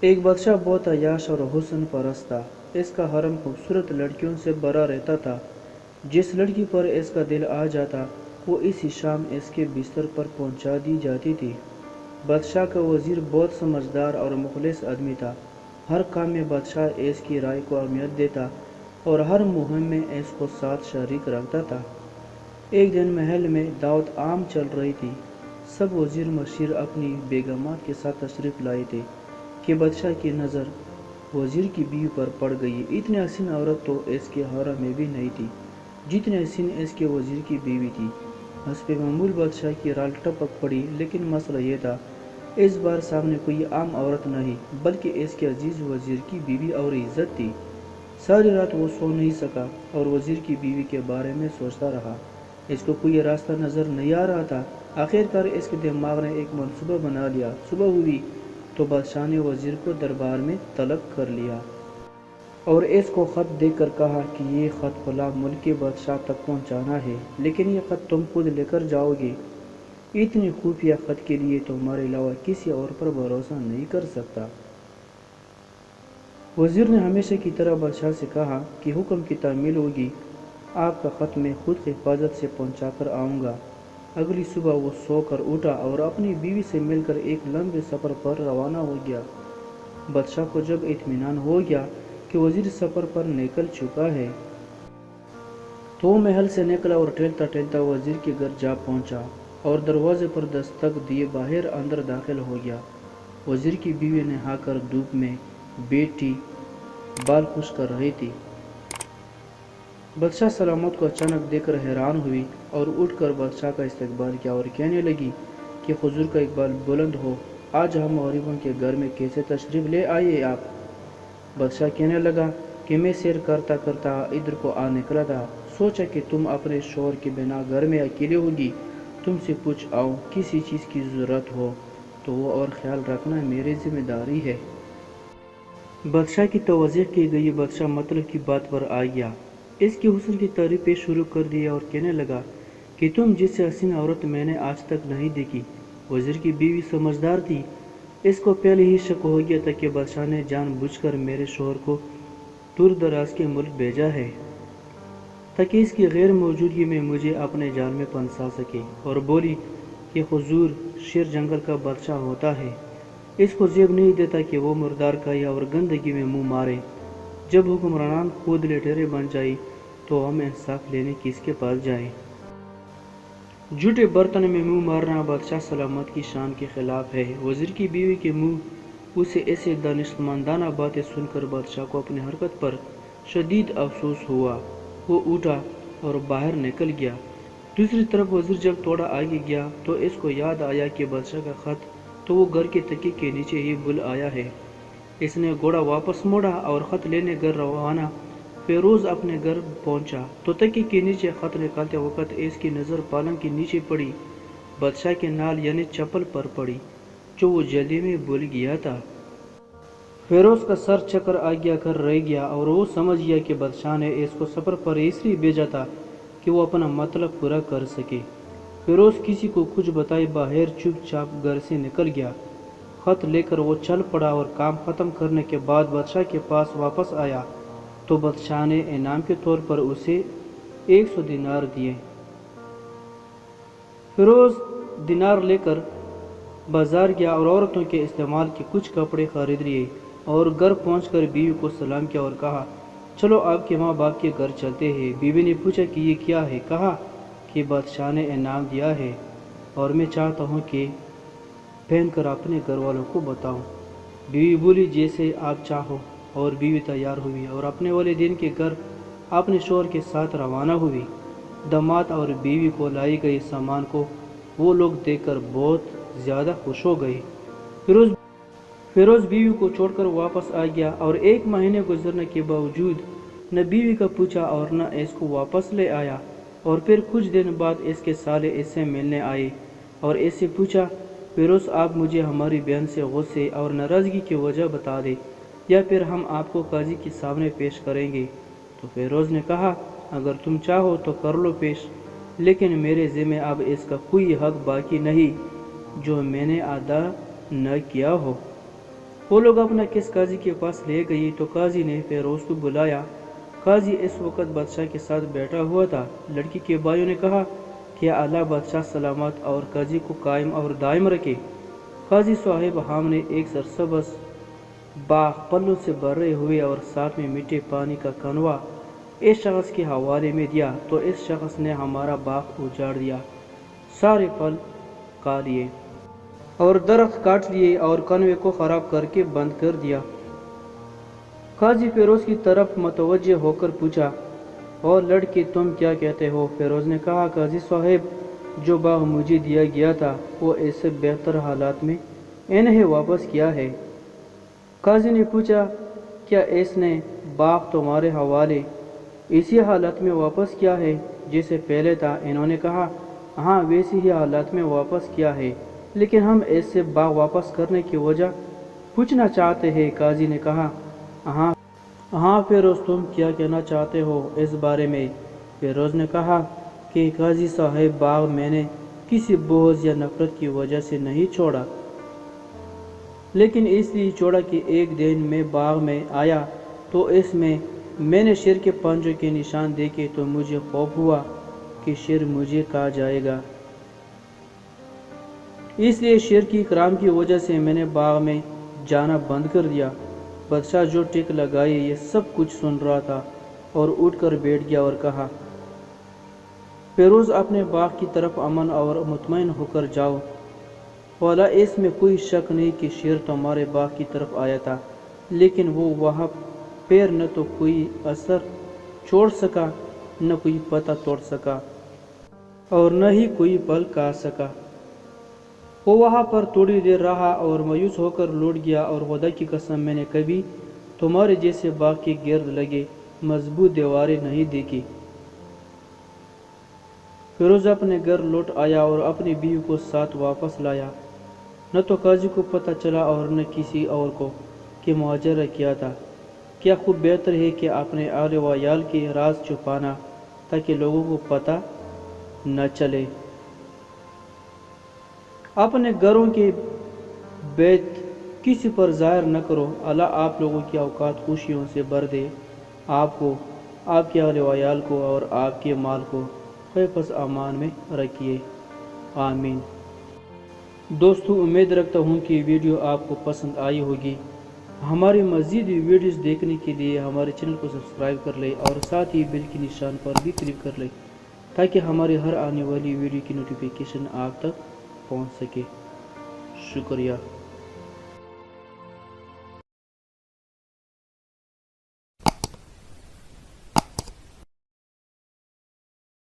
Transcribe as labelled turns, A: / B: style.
A: ایک بادشاہ بہت عیاش اور حسن پرست تھا۔ اس کا حرم خوبصورت لڑکیوں سے بھرا رہتا تھا۔ جس لڑکی پر اس کا دل آ جاتا وہ اسی شام اس کے بستر پر پہنچا دی جاتی تھی۔ بادشاہ کا وزیر بہت سمجھدار اور مخلص آدمی تھا۔ ہر کام میں بادشاہ اس کی رائے کو اہمیت دیتا اور ہر مہم میں اس کو ساتھ شریک رکھتا تھا۔ ایک دن محل میں دعوت عام چل رہی تھی۔ سب وزیر مشیر اپنی بیگمات کے ساتھ تشریف لائے تھے کہ بادشاہ کی نظر وزیر کی بیوی پر پڑ گئی۔ اتنی حسین عورت تو اس کے حرم میں بھی نہیں تھی جتنی حسین اس کے وزیر کی بیوی تھی۔ حسب معمول بادشاہ کی رال ٹپک پڑی، لیکن مسئلہ یہ تھا اس بار سامنے کوئی عام عورت نہیں بلکہ اس کے عزیز وزیر کی بیوی اور عزت تھی۔ ساری رات وہ سو نہیں سکا اور وزیر کی بیوی کے بارے میں سوچتا رہا۔ اس کو کوئی راستہ نظر نہیں آ رہا تھا۔ آخر کار اس کے دماغ نے ایک منصوبہ بنا لیا۔ صبح ہوئی تو بادشاہ نے وزیر کو دربار میں طلب کر لیا اور اس کو خط دے کر کہا کہ یہ خط فلاں ملک کے بادشاہ تک پہنچانا ہے، لیکن یہ خط تم خود لے کر جاؤ گے۔ اتنی خفیہ خط کے لیے تمہارے علاوہ کسی اور پر بھروسہ نہیں کر سکتا۔ وزیر نے ہمیشہ کی طرح بادشاہ سے کہا کہ حکم کی تعمیل ہوگی، آپ کا خط میں خود حفاظت سے پہنچا کر آؤں گا۔ اگلی صبح وہ سو کر اٹھا اور اپنی بیوی سے مل کر ایک لمبے سفر پر روانہ ہو گیا۔ بادشاہ کو جب اطمینان ہو گیا کہ وزیر سفر پر نکل چکا ہے تو وہ محل سے نکلا اور ٹہلتا ٹہلتا وزیر کے گھر جا پہنچا اور دروازے پر دستک دیے باہر اندر داخل ہو گیا۔ وزیر کی بیوی نہا کر دھوپ میں بیٹھی بال خشک کر رہی تھی۔ بادشاہ سلامت کو اچانک دیکھ کر حیران ہوئی اور اٹھ کر بادشاہ کا استقبال کیا اور کہنے لگی کہ حضور کا اقبال بلند ہو، آج ہم غریبوں کے گھر میں کیسے تشریف لے آئے آپ؟ بادشاہ کہنے لگا کہ میں سیر کرتا کرتا ادھر کو آ نکلا تھا، سوچا کہ تم اپنے شوہر کے بنا گھر میں اکیلے ہوگی، تم سے پوچھ آؤں، کسی چیز کی ضرورت ہو تو وہ اور خیال رکھنا میری ذمہ داری ہے۔ بادشاہ کی توجہ کی گئی۔ بادشاہ مطلب کی بات پر آ گیا، اس کی حسن کی تعریفیں شروع کر دی اور کہنے لگا کہ تم جیسے حسین عورت میں نے آج تک نہیں دیکھی۔ وزیر کی بیوی سمجھدار تھی، اس کو پہلے ہی شک ہو گیا تھا کہ بادشاہ نے جان بوجھ کر میرے شوہر کو دور دراز کے ملک بھیجا ہے تاکہ اس کی غیر موجودگی میں مجھے اپنے جال میں پھنسا سکے، اور بولی کہ حضور شیر جنگل کا بادشاہ ہوتا ہے، اس کو زیب نہیں دیتا کہ وہ مردار کھائے اور گندگی میں منہ مارے۔ جب حکمران خود لٹیرے بن جائے تو ہم انصاف لینے کس کے پاس جائیں؟ جھوٹے برتن میں منہ مارنا بادشاہ سلامت کی شان کے خلاف ہے۔ وزیر کی بیوی کے منہ اسے ایسے دانشمندانہ باتیں سن کر بادشاہ کو اپنی حرکت پر شدید افسوس ہوا۔ وہ اٹھا اور باہر نکل گیا۔ دوسری طرف وزیر جب تھوڑا آگے گیا تو اس کو یاد آیا کہ بادشاہ کا خط تو وہ گھر کے تکیے کے نیچے ہی بھول آیا ہے۔ اس نے گھوڑا واپس موڑا اور خط لینے گھر روانہ۔ فیروز اپنے گھر پہنچا تو تکیے کے نیچے خط نکالتے وقت اس کی نظر پلنگ کے نیچے پڑی، بادشاہ کے نال یعنی چپل پر پڑی جو وہ جلدی میں بھول گیا تھا۔ فیروز کا سر چکر آ گیا کر رہ گیا اور وہ سمجھ گیا کہ بادشاہ نے اس کو سفر پر اس لیے بھیجا تھا کہ وہ اپنا مطلب پورا کر سکے۔ فیروز کسی کو کچھ بتائے بغیر چپ چاپ گھر سے نکل گیا۔ خط لے کر وہ چل پڑا اور کام ختم کرنے کے بعد بادشاہ کے پاس واپس آیا تو بادشاہ نے انعام کے طور پر اسے 100 دینار دیے۔ فیروز دینار لے کر بازار گیا اور عورتوں کے استعمال کے کچھ کپڑے خرید لیے اور گھر پہنچ کر بیوی کو سلام کیا اور کہا چلو آپ کے ماں باپ کے گھر چلتے ہیں۔ بیوی نے پوچھا کہ یہ کیا ہے؟ کہا کہ بادشاہ نے انعام دیا ہے اور میں چاہتا ہوں کہ پہن کر اپنے گھر والوں کو بتاؤں۔ بیوی بولی جیسے آپ چاہو، اور بیوی تیار ہوئی اور اپنے والے دن کے گھر اپنے شوہر کے ساتھ روانہ ہوئی۔ داماد اور بیوی کو لائی گئی سامان کو وہ لوگ دیکھ کر بہت زیادہ خوش ہو گئے۔ فیروز بیوی کو چھوڑ کر واپس آ گیا اور 1 مہینے گزرنے کے باوجود نہ بیوی کا پوچھا اور نہ اس کو واپس لے آیا۔ اور پھر کچھ دن بعد اس کے سالے اس سے ملنے آئے اور اس سے پوچھا فیروز آپ مجھے ہماری بہن سے غصے اور ناراضگی کی وجہ بتا دیں یا پھر ہم آپ کو قاضی کے سامنے پیش کریں گے۔ تو فیروز نے کہا اگر تم چاہو تو کر لو پیش، لیکن میرے ذمہ اب اس کا کوئی حق باقی نہیں جو میں نے ادا نہ کیا ہو۔ وہ لوگ اپنا کیس قاضی کے پاس لے گئی تو قاضی نے فیروز کو بلایا۔ قاضی اس وقت بادشاہ کے ساتھ بیٹھا ہوا تھا۔ لڑکی کے بھائیوں نے کہا کہ اللہ بادشاہ سلامت اور قاضی کو قائم اور دائم رکھے۔ قاضی صاحب ہم نے ایک سرسبز باغ پھلوں سے بھرے ہوئے اور ساتھ میں میٹھے پانی کا کنواں اس شخص کے حوالے میں دیا تو اس شخص نے ہمارا باغ اجاڑ دیا، سارے پھل کھا لیے اور درخت کاٹ لیے اور کنویں کو خراب کر کے بند کر دیا۔ قاضی فیروز کی طرف متوجہ ہو کر پوچھا، اور لڑکے تم کیا کہتے ہو؟ فیروز نے کہا، قاضی صاحب جو باغ مجھے دیا گیا تھا وہ اس سے بہتر حالات میں انہیں واپس کیا ہے۔ قاضی نے پوچھا، کیا اس نے باغ تمہارے حوالے اسی حالت میں واپس کیا ہے جیسے پہلے تھا؟ انہوں نے کہا، ہاں ویسی ہی حالت میں واپس کیا ہے، لیکن ہم اس سے باغ واپس کرنے کی وجہ پوچھنا چاہتے ہیں۔ قاضی نے کہا، ہاں فیروز تم کیا کہنا چاہتے ہو اس بارے میں؟ فیروز نے کہا کہ قاضی صاحب باغ میں نے کسی بغض یا نفرت کی وجہ سے نہیں چھوڑا، لیکن اس لیے چھوڑا کہ ایک دن میں باغ میں آیا تو اس میں نے شیر کے پنجوں کے نشان دیکھے تو مجھے خوف ہوا کہ شیر مجھے کھا جائے گا، اس لیے شیر کی اکرام کی وجہ سے میں نے باغ میں جانا بند کر دیا۔ بادشاہ جو ٹیک لگائے یہ سب کچھ سن رہا تھا اور اٹھ کر بیٹھ گیا اور کہا، فیروز اپنے باغ کی طرف امن اور مطمئن ہو کر جاؤ، والا اس میں کوئی شک نہیں کہ شیر تمہارے باغ کی طرف آیا تھا، لیکن وہ وہاں پیر نہ تو کوئی اثر چھوڑ سکا، نہ کوئی پتہ توڑ سکا اور نہ ہی کوئی پھل کھا سکا۔ وہ وہاں پر تھوڑی دیر رہا اور مایوس ہو کر لوٹ گیا، اور خدا کی قسم میں نے کبھی تمہارے جیسے باغ کے گرد لگے مضبوط دیواریں نہیں دیکھی۔ فیروز اپنے گھر لوٹ آیا اور اپنی بیوی کو ساتھ واپس لایا۔ نہ تو قاضی کو پتہ چلا اور نہ کسی اور کو کہ ماجرا کیا تھا۔ کیا خوب بہتر ہے کہ اپنے اہل و عیال کے راز چھپانا تاکہ لوگوں کو پتہ نہ چلے۔ اپنے گھروں کے بیت کسی پر ظاہر نہ کرو۔ اللہ آپ لوگوں کے اوقات خوشیوں سے بھر دے، آپ کو، آپ کے اہل و عیال کو اور آپ کے مال کو حفظ امان میں رکھیے، آمین۔ دوستو امید رکھتا ہوں کہ ویڈیو آپ کو پسند آئی ہوگی۔ ہماری مزید ویڈیوز دیکھنے کے لیے ہمارے چینل کو سبسکرائب کر لیں اور ساتھ ہی بیل کے نشان پر بھی کلک کر لیں تاکہ ہماری ہر آنے والی ویڈیو کی نوٹیفیکیشن آپ تک پہنچ سکے۔ شکریہ۔